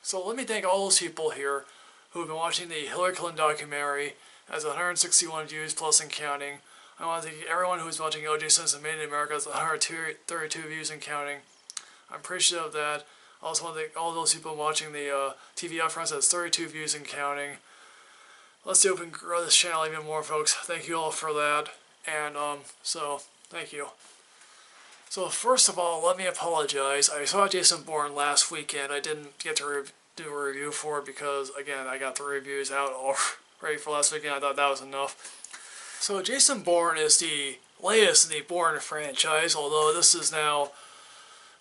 So let me thank all those people here who have been watching the Hillary Clinton documentary. It has 161 views plus and counting. I want to thank everyone who's watching O.J. Simpson Made in America. It's 132 views and counting. I'm appreciative of that. I also want to thank all those people watching the TV upfronts. That's 32 views and counting. Let's see if we can grow this channel even more, folks. Thank you all for that. And so thank you. So first of all, let me apologize. I saw Jason Bourne last weekend. I didn't get to do a review for it because, again, I got the reviews out already for last weekend. I thought that was enough. So Jason Bourne is the latest in the Bourne franchise, although this is now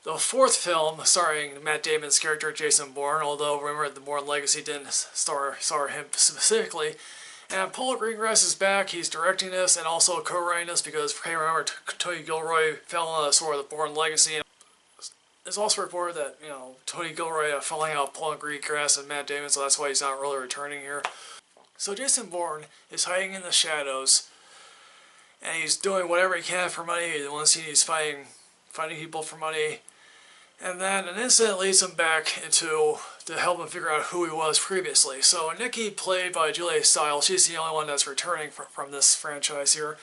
the fourth film starring Matt Damon's character Jason Bourne, although remember the Bourne Legacy didn't star him specifically. And Paul Greengrass is back. He's directing this and also co-writing this because, hey, remember, Tony Gilroy fell on the sword of the Bourne Legacy. And it's also reported that, you know, Tony Gilroy falling out Paul Greengrass and Matt Damon, so that's why he's not really returning here. So Jason Bourne is hiding in the shadows, and he's doing whatever he can for money. One scene he's fighting people for money, and then an incident leads him back to help him figure out who he was previously. So Nikki, played by Julia Stiles, she's the only one that's returning from this franchise here.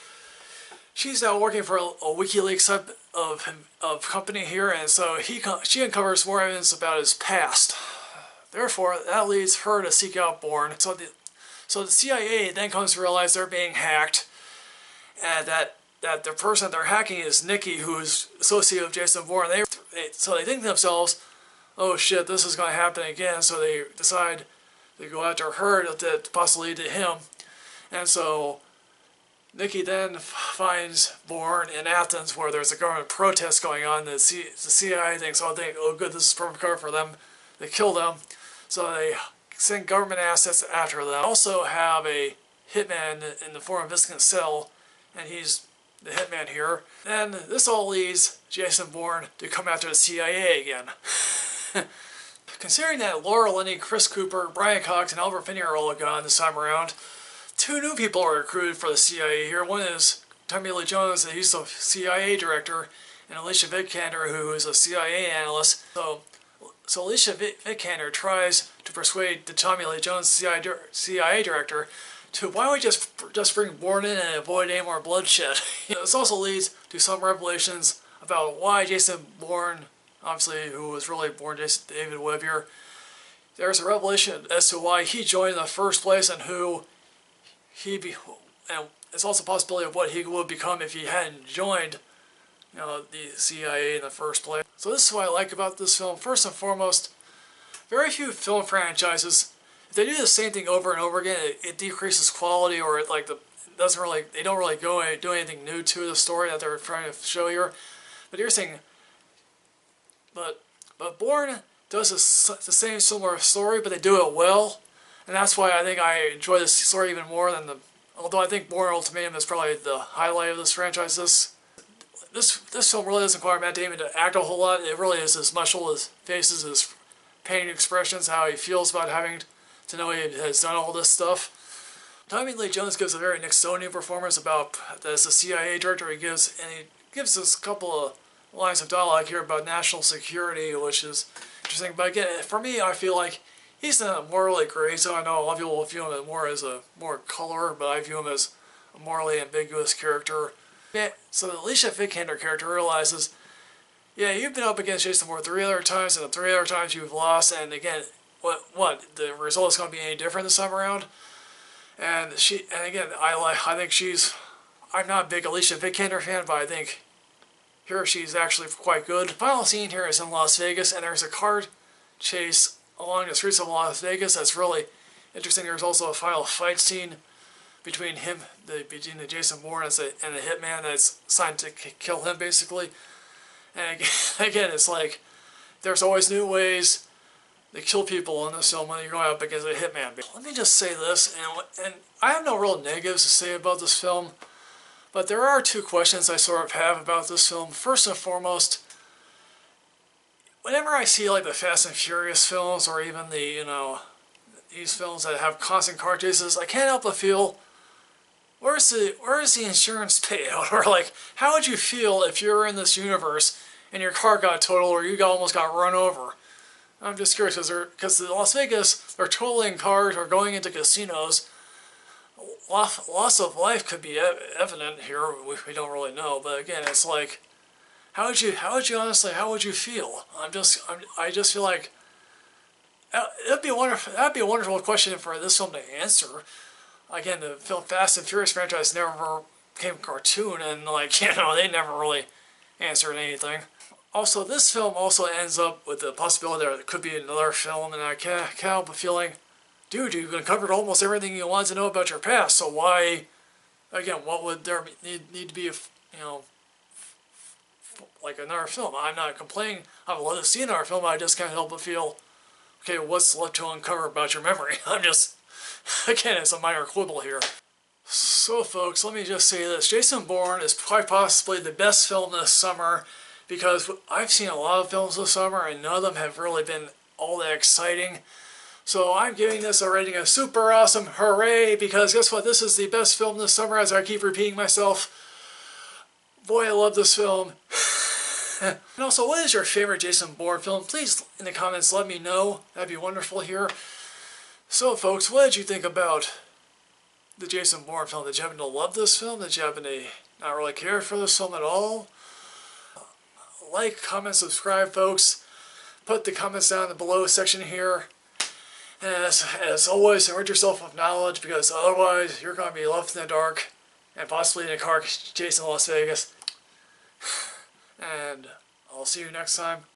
She's now working for a WikiLeaks type of company here, and so she uncovers more evidence about his past. Therefore, that leads her to seek out Bourne. So the CIA then comes to realize they're being hacked, and that the person they're hacking is Nikki, who is associated with Jason Bourne. So they think to themselves, oh shit, this is going to happen again, so they decide to go after her to possibly lead to him. And so Nikki then finds Bourne in Athens, where there's a government protest going on. The CIA thinks, oh good, this is perfect cover for them. They kill them, so they send government assets after them. They also have a hitman in the form of Vikander Cell, and he's the hitman here. Then this all leads Jason Bourne to come after the CIA again. Considering that Laura Linney, Chris Cooper, Brian Cox, and Albert Finney are all gone this time around, two new people are recruited for the CIA here. One is Tommy Lee Jones, and he's the CIA director, and Alicia Vikander, who is a CIA analyst. So Alicia Vikander tries to persuade the Tommy Lee Jones CIA director to, why don't we just bring Bourne in and avoid any more bloodshed. This also leads to some revelations about why Jason Bourne, obviously who was really born Jason David Webb here, there's a revelation as to why he joined in the first place and who and it's also a possibility of what he would become if he hadn't joined, you know, the CIA in the first place. So this is what I like about this film. First and foremost, very few film franchises, if they do the same thing over and over again, it decreases quality, or they don't really do anything new to the story that they're trying to show here. But here's the thing, but Bourne does the same similar story, but they do it well, and that's why I think I enjoy this story even more than although I think Bourne Ultimatum is probably the highlight of this franchise. This film really doesn't require Matt Damon to act a whole lot. It really is his muscle, his faces, his painted expressions, how he feels about having to know he has done all this stuff. Tommy Lee Jones gives a very Nixonian performance as a CIA director. He gives us a couple of lines of dialogue here about national security, which is interesting. But again, for me, I feel like he's in a morally gray zone. I know a lot of people will view him more as a more color, but I view him as a morally ambiguous character. So the Alicia Vikander character realizes, yeah, you've been up against Jason Bourne 3 other times, and the 3 other times you've lost, and again, what the result is going to be any different this time around? And again, I'm not a big Alicia Vikander fan, but I think here she's actually quite good. The final scene here is in Las Vegas, and there's a car chase along the streets of Las Vegas that's really interesting. There's also a final fight scene between the Jason Bourne and the hitman that's assigned to kill him, basically. And again, it's like there's always new ways to kill people in this film when you're going up against a hitman. Let me just say this, and I have no real negatives to say about this film, but there are 2 questions I sort of have about this film. First and foremost, whenever I see like the Fast and Furious films, or even these films that have constant car chases, I can't help but feel, where is the insurance payout? Or like, how would you feel if you were in this universe and your car got totaled or you almost got run over? I'm just curious because in Las Vegas, they're totaling cars or going into casinos. Loss of life could be evident here. We don't really know, but again, it's like, how would you honestly, how would you feel? I just feel like that'd be a wonderful question for this film to answer. Again, the film Fast and Furious franchise never became a cartoon, and like, you know, they never really answered anything. Also, this film also ends up with the possibility that it could be another film, and I can't help but feeling, dude, you've uncovered almost everything you wanted to know about your past, so why, again, what would there need to be, like another film? I'm not complaining. I would love to see another film, I just can't help but feel, okay, what's left to uncover about your memory? I'm just, again, it's a minor quibble here. So, folks, let me just say this. Jason Bourne is quite possibly the best film this summer, because I've seen a lot of films this summer, and none of them have really been all that exciting. So I'm giving this a rating of super awesome, hooray, because guess what? This is the best film this summer, as I keep repeating myself. Boy, I love this film. And also, what is your favorite Jason Bourne film? Please, in the comments, let me know. That'd be wonderful here. So, folks, what did you think about the Jason Bourne film? Did you happen to love this film? Did you happen to not really care for this film at all? Like, comment, subscribe, folks. Put the comments down in the below section here. And as always, enrich yourself with knowledge, because otherwise you're going to be left in the dark and possibly in a car chasing Las Vegas. And I'll see you next time.